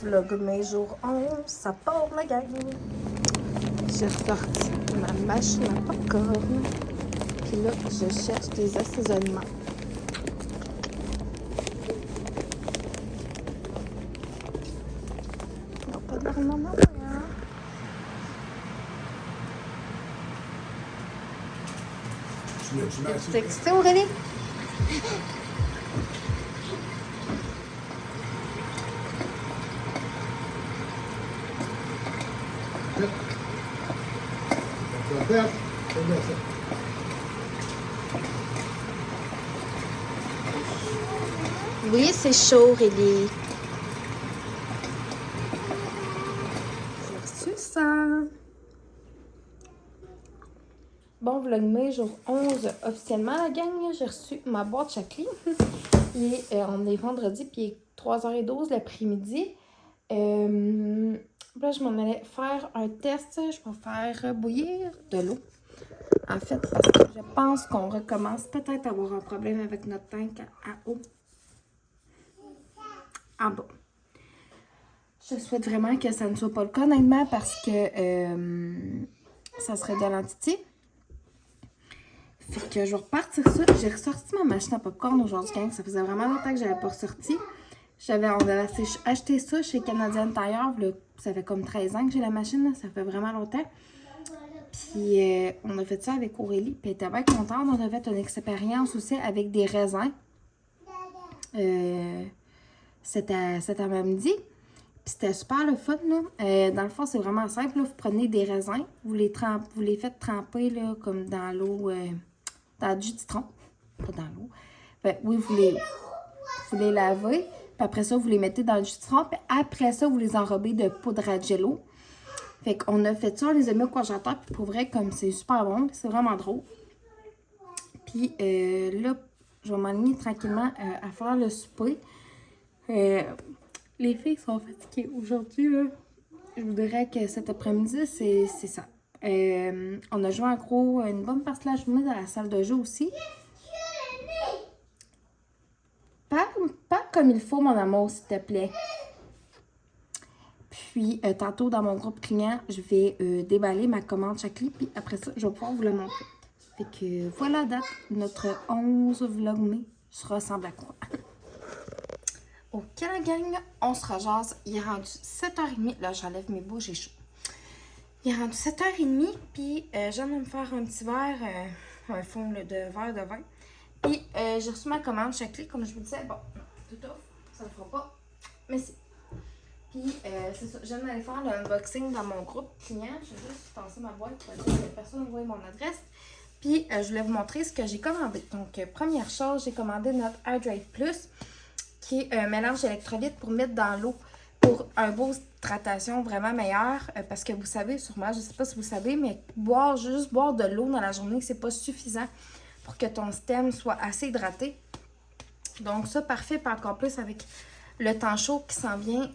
Vlogmas jour 11, ça part la gang. J'ai ressorti ma machine à popcorn. Puis là, je cherche des assaisonnements. Il n'y a pas d'énormément, hein? Tu t'es excitée, Aurélie? Oui, c'est chaud, Aurélie. J'ai reçu ça. Bon, Vlogmas jour 11, officiellement, la gang, j'ai reçu ma boîte Chacli. On est vendredi, puis il est 3h12 l'après-midi. Là, je m'en allais faire un test. Je vais faire bouillir de l'eau. En fait, parce que je pense qu'on recommence peut-être à avoir un problème avec notre tank à eau en bas. Je souhaite vraiment que ça ne soit pas le cas, honnêtement, parce que ça serait de l'entité. Fait que je vais repartir ça. J'ai ressorti ma machine à popcorn aujourd'hui, gang. Ça faisait vraiment longtemps que je n'avais pas ressorti. On avait acheté ça chez Canadian Tire. Là, ça fait comme 13 ans que j'ai la machine. Là. Ça fait vraiment longtemps. Puis on a fait ça avec Aurélie. Puis elle était bien contente. On a fait une expérience aussi avec des raisins. Cet après-midi. Puis c'était super le fun, là. Dans le fond, c'est vraiment simple, là. Vous prenez des raisins, vous les faites tremper, là, comme dans l'eau, dans du citron. Pas dans l'eau. Oui, vous les lavez. Puis après ça, vous les mettez dans du citron. Puis après ça, vous les enrobez de poudre à jello. Fait qu'on a fait ça, on les a mis au congélateur. Puis pour vrai, comme c'est super bon, c'est vraiment drôle. Puis là, je vais m'aligner tranquillement à faire le souper. Les filles sont fatiguées aujourd'hui, là. Je vous dirais que cet après-midi, c'est ça. On a joué une bonne partie de la journée dans la salle de jeu aussi. Pas comme il faut, mon amour, s'il te plaît. Puis, tantôt, dans mon groupe client, je vais déballer ma commande Chacli. Puis après ça, je vais pouvoir vous le montrer. Fait que voilà, date, notre 11 Vlogmas ressemble à quoi? Ok, la gang, on se rejase. Il est rendu 7h30. Là, j'enlève mes bouts, j'ai chaud. Il est rendu 7h30, puis je viens de me faire un petit verre, un fond de verre de vin. Puis j'ai reçu ma commande Chacli, comme je vous disais. Bon, tout off, ça le fera pas, mais c'est. Puis c'est ça, je viens d'aller faire l'unboxing dans mon groupe client. Je vais juste passer ma boîte pour dire que personne ne voit mon adresse. Puis je voulais vous montrer ce que j'ai commandé. Donc, première chose, j'ai commandé notre Hydrate Plus, qui est un mélange d'électrolytes pour mettre dans l'eau pour un boost d'hydratation vraiment meilleur. Parce que vous savez, sûrement, je ne sais pas si vous savez, mais juste boire de l'eau dans la journée, c'est pas suffisant pour que ton système soit assez hydraté. Donc ça, parfait, puis encore plus avec le temps chaud qui s'en vient,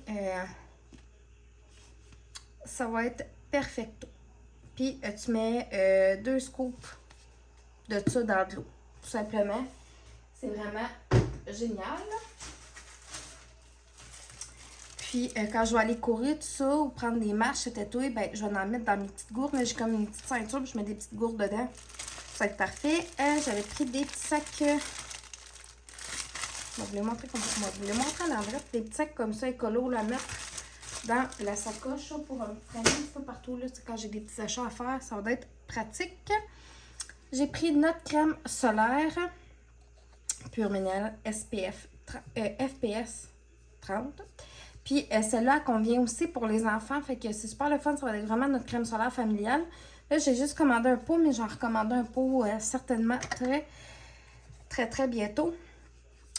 ça va être perfecto. Puis tu mets 2 scoops de ça dans de l'eau, tout simplement. C'est vraiment génial. Puis, quand je vais aller courir, tout ça, ou prendre des marches, cet tout, ben, je vais en mettre dans mes petites gourdes. J'ai comme une petite ceinture, puis je mets des petites gourdes dedans. Ça va être parfait. J'avais pris des petits sacs. Je vais vous les montrer comme ça. Je vais vous les montrer à l'envers. Des petits sacs comme ça, écolo, la mettre dans la sacoche là, pour me traîner un petit peu partout. Là, quand j'ai des petits achats à faire, ça va être pratique. J'ai pris notre crème solaire Pure Minéral FPS 30. Puis celle-là convient aussi pour les enfants. Fait que c'est super le fun. Ça va être vraiment notre crème solaire familiale. Là, j'ai juste commandé un pot, mais j'en recommande un pot certainement très bientôt.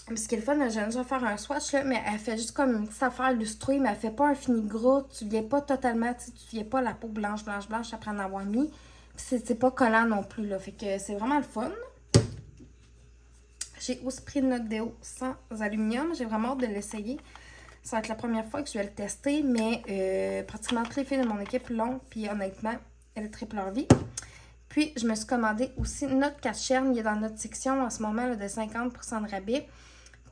Puis ce qui est le fun, là, j'ai déjà faire un swatch, là, mais elle fait juste comme une petite affaire lustrée, mais elle fait pas un fini gras. Tu viens pas totalement, tu viens pas la peau blanche après en avoir mis. Puis c'est pas collant non plus, là. Fait que c'est vraiment le fun. J'ai aussi pris notre déo sans aluminium. J'ai vraiment hâte de l'essayer. Ça va être la première fois que je vais le tester, mais pratiquement toutes les filles de mon équipe l'ont, puis honnêtement, elle triple leur vie. Puis, je me suis commandé aussi notre cache-cerne. Il est dans notre section en ce moment là, de 50% de rabais.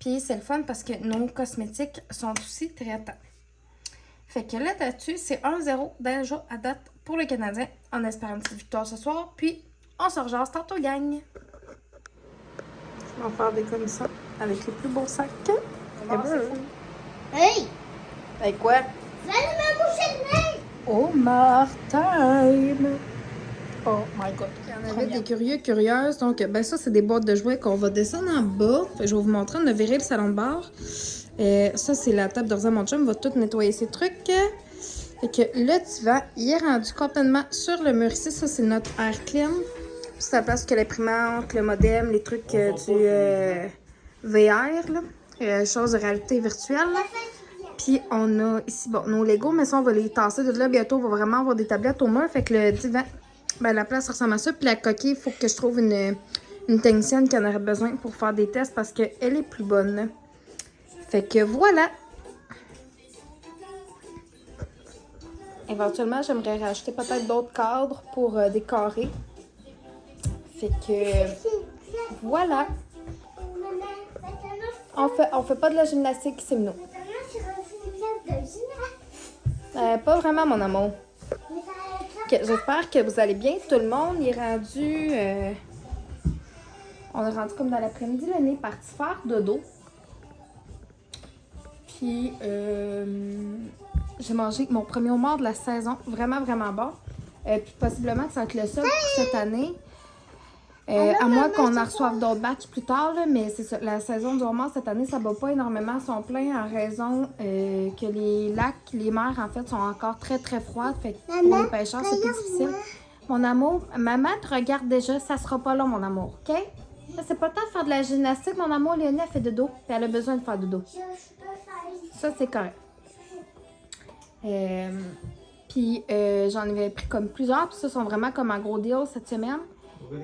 Puis, c'est le fun parce que nos cosmétiques sont aussi traitants. Fait que là, là-dessus, c'est 1-0 déjà à date pour le Canadien. On espère une petite victoire ce soir. Puis, on se rejase tantôt, gang. Je vais en faire des commissions avec les plus beaux sacs. Hey! Avec quoi? Salut ma bouche de nez! Oh, Martine! Oh my god. Il y en avait des curieux, curieuses. Donc, ben ça, c'est des boîtes de jouets qu'on va descendre en bas. Fait que je vais vous montrer. On a viré le salon de bar. Ça, c'est la table d'ordi à mon chum. On va tout nettoyer ces trucs. Fait que le divan, il est rendu complètement sur le mur ici. Ça, c'est notre air clean. C'est la place que l'imprimante, le modem, les trucs du VR, là. Choses de réalité virtuelle. Là. Puis on a ici, bon, nos Legos, mais ça, on va les tasser de là. Bientôt, on va vraiment avoir des tablettes au mur. Fait que le divan, ben, la place ressemble à ça. Puis la coquille, il faut que je trouve une technicienne qui en aurait besoin pour faire des tests parce qu'elle est plus bonne. Fait que voilà. Éventuellement, j'aimerais rajouter peut-être d'autres cadres pour décorer. Fait que voilà. On fait pas de la gymnastique ici, nous. Pas vraiment, mon amour. J'espère que vous allez bien. Tout le monde est rendu... on est rendu comme dans l'après-midi. Le nez est parti faire dodo. Puis, j'ai mangé mon premier homard de la saison. Vraiment, vraiment bon. Puis, possiblement que ça va être le seul pour cette année. À moins qu'on en reçoive d'autres batchs plus tard, là, mais c'est ça, la saison du homard cette année, ça bat pas énormément son plein en raison que les lacs, les mers, en fait, sont encore très, très froides. Fait que pour les pêcheurs, c'est plus difficile. Mon amour, maman te regarde déjà, ça sera pas long, mon amour, OK? C'est pas le temps de faire de la gymnastique, mon amour. Léonie, elle fait dodo, puis elle a besoin de faire dodo. Ça, c'est correct. Puis, j'en avais pris comme plusieurs, puis ça, sont vraiment comme un gros deal cette semaine.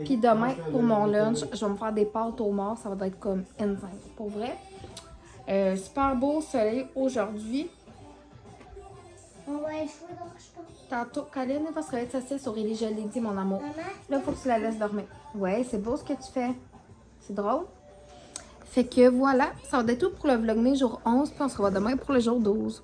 Puis demain, pour mon lunch, je vais me faire des pâtes au mort. Ça va être comme insane, pour vrai. Super beau soleil aujourd'hui. Tantôt, Colline va se réveiller de sa sieste au réveil, je l'ai dit, mon amour. Là, il faut que tu la laisses dormir. Ouais, c'est beau ce que tu fais. C'est drôle. Fait que voilà, ça va être tout pour le vlogmas jour 11, puis on se revoit demain pour le jour 12.